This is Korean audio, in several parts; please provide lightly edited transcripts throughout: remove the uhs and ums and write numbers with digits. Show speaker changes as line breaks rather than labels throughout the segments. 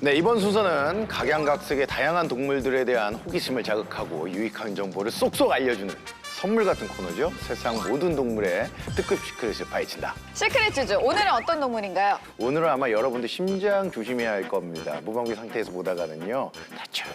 네, 이번 순서는 각양각색의 다양한 동물들에 대한 호기심을 자극하고 유익한 정보를 쏙쏙 알려주는 선물 같은 코너죠. 세상 모든 동물의 특급 시크릿을 파헤친다.
시크릿 주주, 오늘은 어떤 동물인가요?
오늘은 아마 여러분들 심장 조심해야 할 겁니다. 무방비 상태에서 보다가는요, 다쳐요.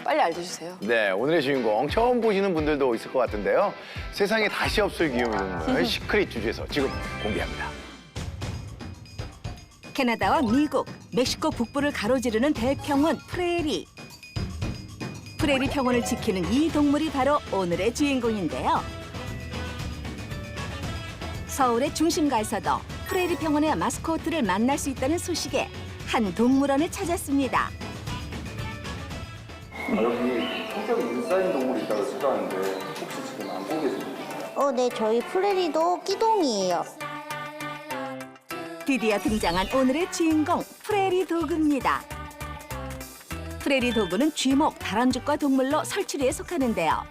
빨리 알려주세요.
네, 오늘의 주인공 처음 보시는 분들도 있을 것 같은데요. 세상에 다시 없을 귀요미 동물 시크릿 주주에서 지금 공개합니다.
캐나다와 미국, 멕시코 북부를 가로지르는 대평원 프레리. 프레리 평원을 지키는 이 동물이 바로 오늘의 주인공인데요. 서울의 중심가에서도 프레리 평원의 마스코트를 만날 수 있다는 소식에 한 동물원을 찾았습니다.
여기 성격이 인싸인 동물이 있다고 했었는데 혹시 지금 안 보고 계십니까?
네, 저희 프레리도 끼동이에요.
드디어 등장한 오늘의 주인공 프레리 도그입니다. 프레리 도그는 쥐목, 다람쥐과 동물로 설치류에 속하는데요.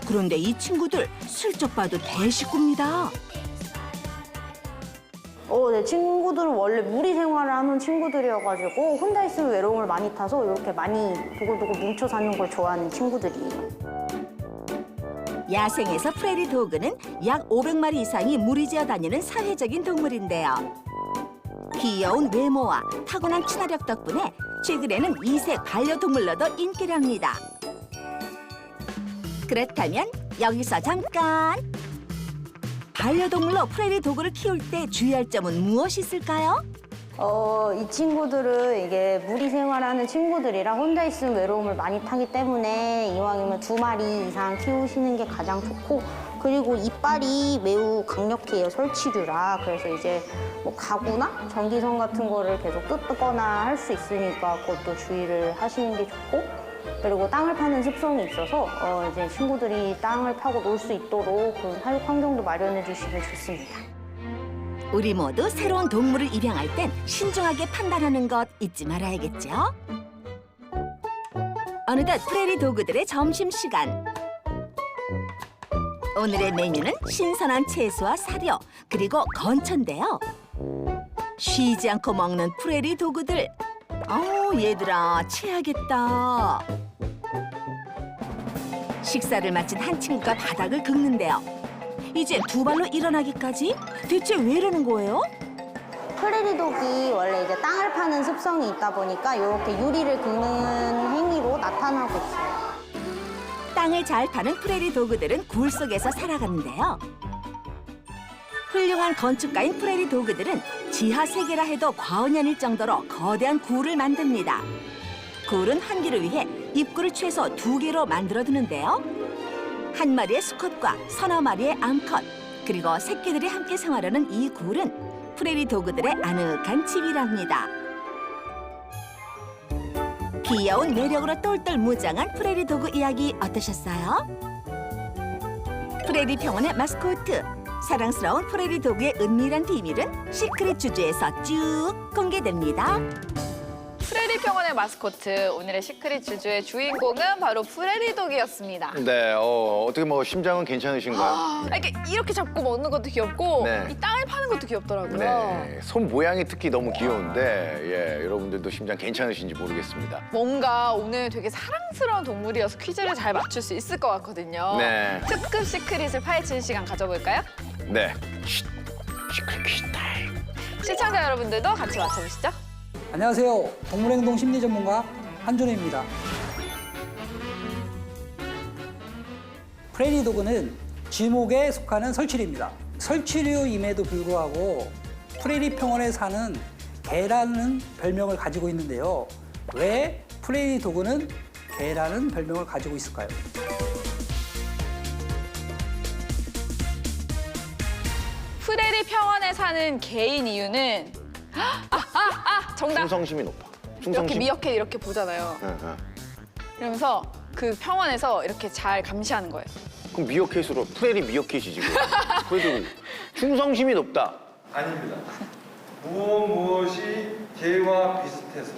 그런데 이 친구들 슬쩍 봐도 대식구입니다.
네, 친구들은 원래 무리 생활을 하는 친구들이어가지고 혼자 있으면 외로움을 많이 타서 이렇게 많이 도굴도굴 뭉쳐 사는 걸 좋아하는 친구들이에요.
야생에서 프레리 도그는 약 500마리 이상이 무리지어 다니는 사회적인 동물인데요. 귀여운 외모와 타고난 친화력 덕분에 최근에는 이색 반려동물로도 인기랍니다. 그렇다면 여기서 잠깐! 반려동물로 프레리 도그를 키울 때 주의할 점은 무엇이 있을까요?
이 친구들은 이게 무리 생활하는 친구들이라 혼자 있으면 외로움을 많이 타기 때문에 이왕이면 2마리 이상 키우시는 게 가장 좋고, 그리고 이빨이 매우 강력해요, 설치류라. 그래서 이제 뭐 가구나 전기선 같은 거를 계속 뜯거나 할 수 있으니까 그것도 주의를 하시는 게 좋고, 그리고 땅을 파는 습성이 있어서 이제 친구들이 땅을 파고 놀 수 있도록 그런 사육 환경도 마련해 주시면 좋습니다.
우리 모두 새로운 동물을 입양할 땐 신중하게 판단하는 것 잊지 말아야겠죠? 어느덧 프레리 도그들의 점심시간. 오늘의 메뉴는 신선한 채소와 사료, 그리고 건초인데요. 쉬지 않고 먹는 프레리 도그들. 얘들아, 체하겠다. 식사를 마친 한 친구가 바닥을 긁는데요. 이제 두 발로 일어나기까지? 대체 왜 이러는 거예요?
프레리독이 원래 이제 땅을 파는 습성이 있다 보니까 이렇게 유리를 긁는 행위로 나타나고 있어요.
땅을 잘 파는 프레리 도그들은 굴 속에서 살아가는데요. 훌륭한 건축가인 프레리 도그들은 지하 세계라 해도 과언이 아닐 정도로 거대한 굴을 만듭니다. 굴은 환기를 위해 입구를 최소 2개로 만들어두는데요. 한 마리의 수컷과 서너 마리의 암컷, 그리고 새끼들이 함께 생활하는 이 굴은 프레리 도그들의 아늑한 집이랍니다. 귀여운 매력으로 똘똘 무장한 프레리 도그 이야기 어떠셨어요? 프레리 평원의 마스코트, 사랑스러운 프레리 도그의 은밀한 비밀은 시크릿 주주에서 쭉 공개됩니다.
프레리 평원의 마스코트, 오늘의 시크릿 주주의 주인공은 바로 프레리 독이었습니다.
네, 어떻게 뭐 심장은 괜찮으신가요?
이렇게 잡고 먹는 것도 귀엽고
네.
이 땅을 파는 것도 귀엽더라고요.
네, 손 모양이 특히 너무 귀여운데 여러분들도 심장 괜찮으신지 모르겠습니다.
뭔가 오늘 되게 사랑스러운 동물이어서 퀴즈를 잘 맞출 수 있을 것 같거든요.
네.
특급 시크릿을 파헤치는 시간 가져볼까요?
네, 시크릿 퀴즈 타임.
시청자 여러분들도 같이 맞춰보시죠.
안녕하세요. 동물행동 심리 전문가 한준호입니다. 프레리 도그는 쥐목에 속하는 설치류입니다. 설치류임에도 불구하고 프레리 평원에 사는 개라는 별명을 가지고 있는데요. 왜 프레리 도그는 개라는 별명을 가지고 있을까요?
프레리 평원에 사는 개인 이유는 정답!
충성심이 높아.
이렇게
충성심.
미어캣 이렇게 보잖아요.
응.
이러면서 그 평원에서 이렇게 잘 감시하는 거예요.
그럼 미어캣으로 프레리 미어캣이 지금. 그래도 충성심이 높다.
아닙니다. 무엇이 개와 비슷해서.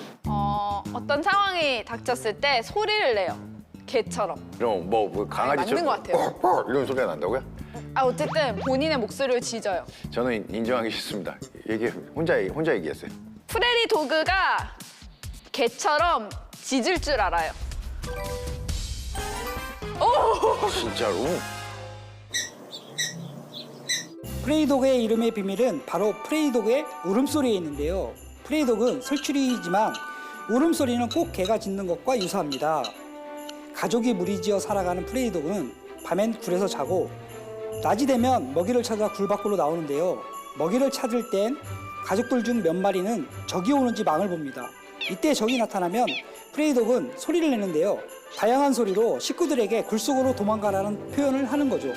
어떤 상황이 닥쳤을 때 소리를 내요. 개처럼.
그럼 뭐 강아지처럼
맞는 것 같아요.
이런 소리가 난다고요?
어쨌든 본인의 목소리를 지져요.
저는 인정하기 싫습니다. 혼자 얘기했어요.
프레리 도그가 개처럼 짖을 줄 알아요.
진짜로?
프레이독의 이름의 비밀은 바로 프레이독의 울음소리에 있는데요. 프레이독은 설치류이지만 울음소리는 꼭 개가 짖는 것과 유사합니다. 가족이 무리지어 살아가는 프레이독은 밤엔 굴에서 자고 낮이 되면 먹이를 찾아 굴 밖으로 나오는데요. 먹이를 찾을 땐 가족들 중 몇 마리는 적이 오는지 망을 봅니다. 이때 적이 나타나면 프레이독은 소리를 내는데요. 다양한 소리로 식구들에게 굴 속으로 도망가라는 표현을 하는 거죠.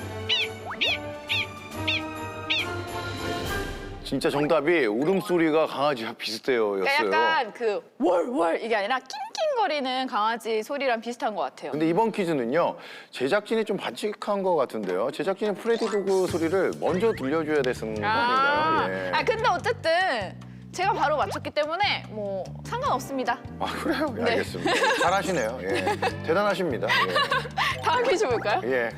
진짜 정답이 울음소리가 강아지와 비슷해요
그러니까
였어요.
약간 그 월월 이게 아니라 낑낑거리는 강아지 소리랑 비슷한 것 같아요.
근데 이번 퀴즈는요, 제작진이 좀 반칙한 것 같은데요. 제작진이 프레디 도그 소리를 먼저 들려줘야 되는 거 아닌가요? 예.
근데 어쨌든 제가 바로 맞췄기 때문에 뭐 상관없습니다.
아, 그래요? 예,
네.
알겠습니다. 잘하시네요. 예. 대단하십니다.
다음 퀴즈 볼까요?
예.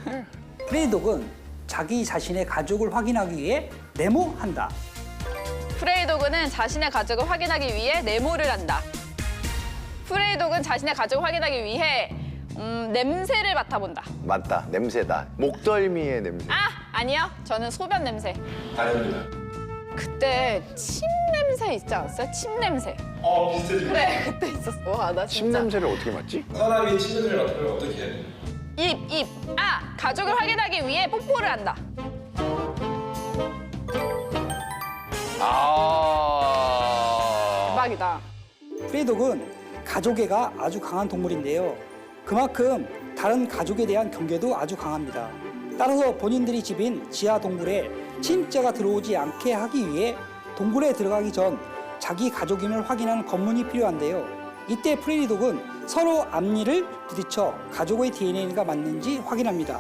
프레이독은 자기 자신의 가족을 확인하기 위해 네모한다.
프레이독은 자신의 가족을 확인하기 위해 네모를 한다. 프레이독은 자신의 가족을 확인하기 위해 냄새를 맡아본다.
맞다. 냄새다. 목덜미의 냄새.
아니요. 저는 소변 냄새.
아닙니다.
그때 침 냄새 있지 않았어요? 침 냄새.
비슷해지고.
그래, 그때 있었어. 와, 나
침
진짜.
냄새를 어떻게 맡지?
사람이 침냄새를 맡으면 어떻게 해야 돼요?
입. 가족을 확인하기 위해 뽀뽀를 한다. 대박이다.
프레이독은 가족애가 아주 강한 동물인데요. 그만큼 다른 가족에 대한 경계도 아주 강합니다. 따라서 본인들이 집인 지하 동굴에 침입자가 들어오지 않게 하기 위해 동굴에 들어가기 전 자기 가족임을 확인하는 검문이 필요한데요. 이때 프레이독은 서로 앞니를 부딪혀 가족의 DNA가 맞는지 확인합니다.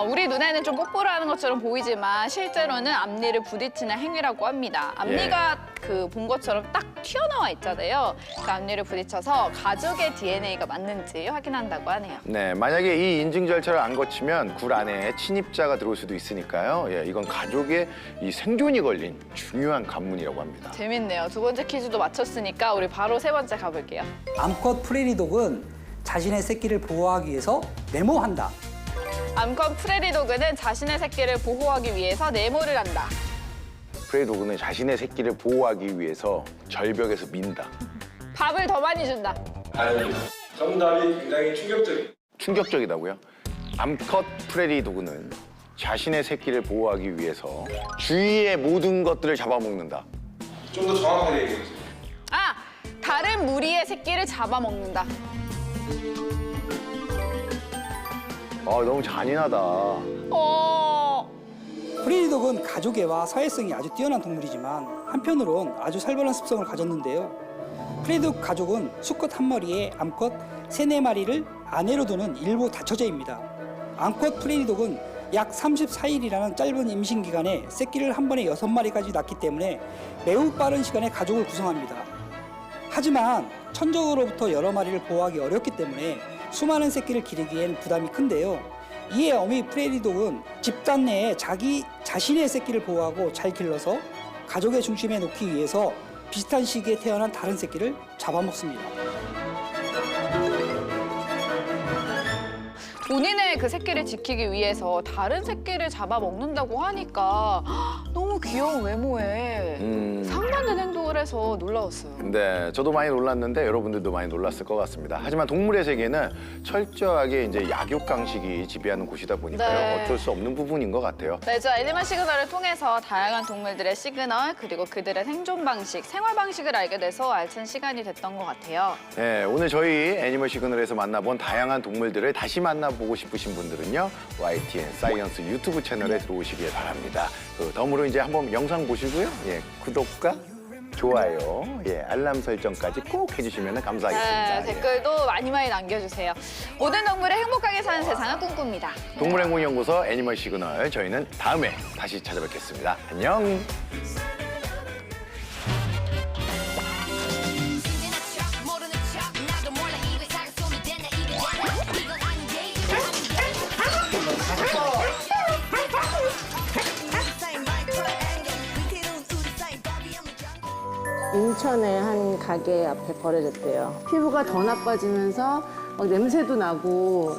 우리 눈에는 좀 뽀뽀를 하는 것처럼 보이지만 실제로는 앞니를 부딪히는 행위라고 합니다. 앞니가 그 본 것처럼 딱 튀어나와 있잖아요. 그 앞니를 부딪혀서 가족의 DNA가 맞는지 확인한다고 하네요.
네, 만약에 이 인증 절차를 안 거치면 굴 안에 침입자가 들어올 수도 있으니까요. 예, 이건 가족의 이 생존이 걸린 중요한 관문이라고 합니다.
재밌네요. 두 번째 퀴즈도 맞췄으니까 우리 바로 세 번째 가볼게요.
암컷 프레이독은 자신의 새끼를 보호하기 위해서 네모한다.
암컷 프레리도그는 자신의 새끼를 보호하기 위해서 네모를 한다.
프레이도그는 자신의 새끼를 보호하기 위해서 절벽에서 민다.
밥을 더 많이 준다.
아닙니다. 정답이 굉장히 충격적이에요.
충격적이다고요? 암컷 프레리도그는 자신의 새끼를 보호하기 위해서 주위의 모든 것들을 잡아먹는다.
좀 더 정확하게 얘기해주세요.
다른 무리의 새끼를 잡아먹는다.
너무 잔인하다.
프레이독은 가족애와 사회성이 아주 뛰어난 동물이지만 한편으론 아주 살벌한 습성을 가졌는데요. 프레이독 가족은 수컷 한 마리에 암컷 3-4마리를 아내로 두는 일부 다처제입니다. 암컷 프레이독은 약 34일이라는 짧은 임신 기간에 새끼를 한 번에 6마리까지 낳기 때문에 매우 빠른 시간에 가족을 구성합니다. 하지만 천적으로부터 여러 마리를 보호하기 어렵기 때문에 수많은 새끼를 기르기엔 부담이 큰데요. 이에 어미 프레이독은 집단 내에 자신의 새끼를 보호하고 잘 길러서 가족의 중심에 놓기 위해서 비슷한 시기에 태어난 다른 새끼를 잡아먹습니다.
본인의 그 새끼를 지키기 위해서 다른 새끼를 잡아먹는다고 하니까 너무 귀여운 외모에 상반된 행동을 해서 놀라웠어요.
네, 저도 많이 놀랐는데 여러분들도 많이 놀랐을 것 같습니다. 하지만 동물의 세계는 철저하게 이제 약육 강식이 지배하는 곳이다 보니까요.
네.
어쩔 수 없는 부분인 것 같아요.
네, 저 애니멀 시그널을 통해서 다양한 동물들의 시그널 그리고 그들의 생존 방식, 생활 방식을 알게 돼서 알찬 시간이 됐던 것 같아요.
네, 오늘 저희 애니멀 시그널에서 만나본 다양한 동물들을 다시 만나보고 싶으신 분들은요, YTN 사이언스 유튜브 채널에 들어오시길 바랍니다. 덤으로 이제 한번 영상 보시고요, 구독과 좋아요, 알람 설정까지 꼭 해주시면 감사하겠습니다.
네, 댓글도 많이 남겨주세요. 모든 동물이 행복하게 사는 세상을 꿈꿉니다.
동물행동연구소 애니멀 시그널, 저희는 다음에 다시 찾아뵙겠습니다. 안녕.
인천의 한 가게 앞에 버려졌대요. 피부가 더 나빠지면서 막 냄새도 나고